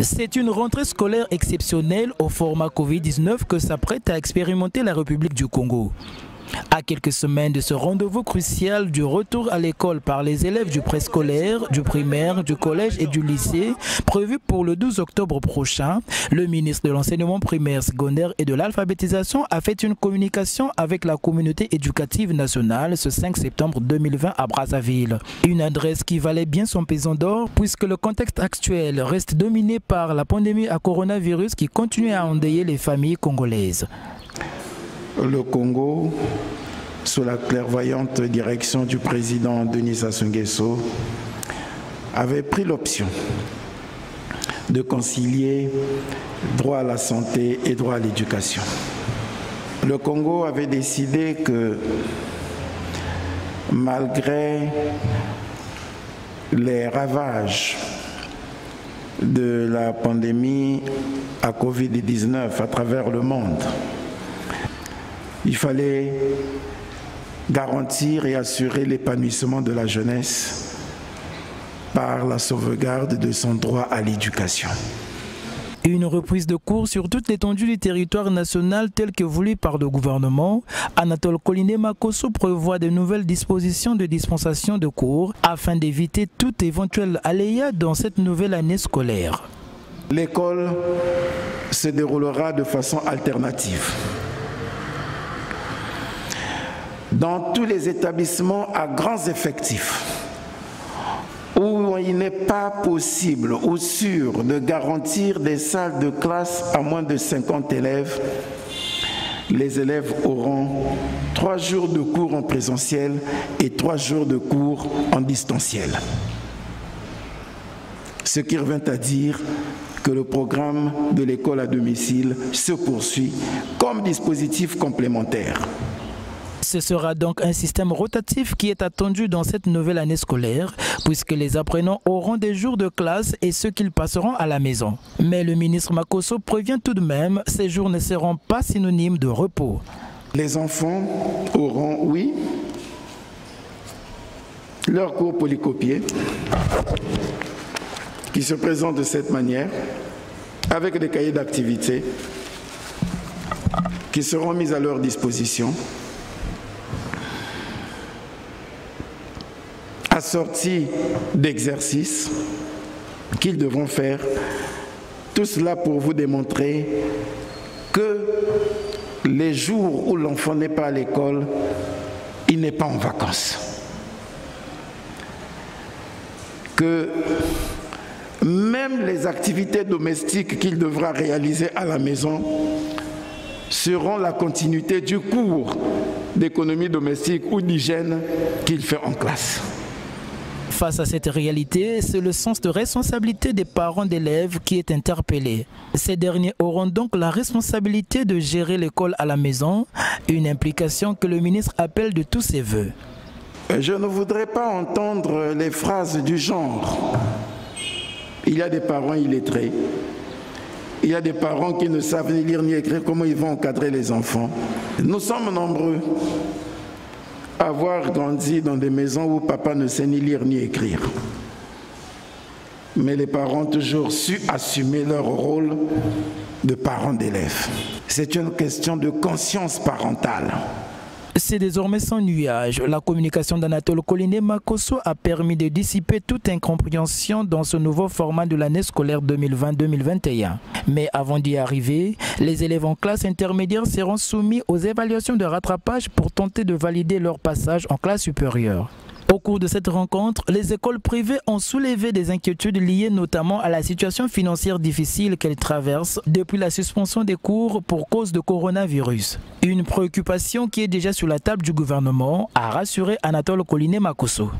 C'est une rentrée scolaire exceptionnelle au format Covid-19 que s'apprête à expérimenter la République du Congo. À quelques semaines de ce rendez-vous crucial du retour à l'école par les élèves du préscolaire, du primaire, du collège et du lycée, prévu pour le 12 octobre prochain, le ministre de l'enseignement primaire, secondaire et de l'alphabétisation a fait une communication avec la communauté éducative nationale ce 5 septembre 2020 à Brazzaville. Une adresse qui valait bien son pesant d'or puisque le contexte actuel reste dominé par la pandémie à coronavirus qui continue à endeuiller les familles congolaises. Le Congo, sous la clairvoyante direction du président Denis Sassou Nguesso, avait pris l'option de concilier droit à la santé et droit à l'éducation. Le Congo avait décidé que malgré les ravages de la pandémie à Covid-19 à travers le monde, il fallait garantir et assurer l'épanouissement de la jeunesse par la sauvegarde de son droit à l'éducation. Une reprise de cours sur toute l'étendue du territoire national tel que voulu par le gouvernement, Anatole Koliné Makosso prévoit de nouvelles dispositions de dispensation de cours afin d'éviter toute éventuelle aléa dans cette nouvelle année scolaire. L'école se déroulera de façon alternative. Dans tous les établissements à grands effectifs, où il n'est pas possible ou sûr de garantir des salles de classe à moins de 50 élèves, les élèves auront 3 jours de cours en présentiel et 3 jours de cours en distanciel. Ce qui revient à dire que le programme de l'école à domicile se poursuit comme dispositif complémentaire. Ce sera donc un système rotatif qui est attendu dans cette nouvelle année scolaire, puisque les apprenants auront des jours de classe et ceux qu'ils passeront à la maison. Mais le ministre Makosso prévient tout de même, ces jours ne seront pas synonymes de repos. Les enfants auront, oui, leur cours polycopié, qui se présente de cette manière, avec des cahiers d'activité qui seront mis à leur disposition, assortis d'exercices qu'ils devront faire. Tout cela pour vous démontrer que les jours où l'enfant n'est pas à l'école, il n'est pas en vacances. Que même les activités domestiques qu'il devra réaliser à la maison seront la continuité du cours d'économie domestique ou d'hygiène qu'il fait en classe. Face à cette réalité, c'est le sens de responsabilité des parents d'élèves qui est interpellé. Ces derniers auront donc la responsabilité de gérer l'école à la maison, une implication que le ministre appelle de tous ses voeux. Je ne voudrais pas entendre les phrases du genre « il y a des parents illettrés ». Il y a des parents qui ne savent ni lire ni écrire, comment ils vont encadrer les enfants. Nous sommes nombreux à avoir grandi dans des maisons où papa ne sait ni lire ni écrire. Mais les parents ont toujours su assumer leur rôle de parents d'élèves. C'est une question de conscience parentale. C'est désormais sans nuage. La communication d'Anatole Koliné Makosso a permis de dissiper toute incompréhension dans ce nouveau format de l'année scolaire 2020-2021. Mais avant d'y arriver, les élèves en classe intermédiaire seront soumis aux évaluations de rattrapage pour tenter de valider leur passage en classe supérieure. Au cours de cette rencontre, les écoles privées ont soulevé des inquiétudes liées notamment à la situation financière difficile qu'elles traversent depuis la suspension des cours pour cause de coronavirus. Une préoccupation qui est déjà sur la table du gouvernement, a rassuré Anatole Koliné Makosso.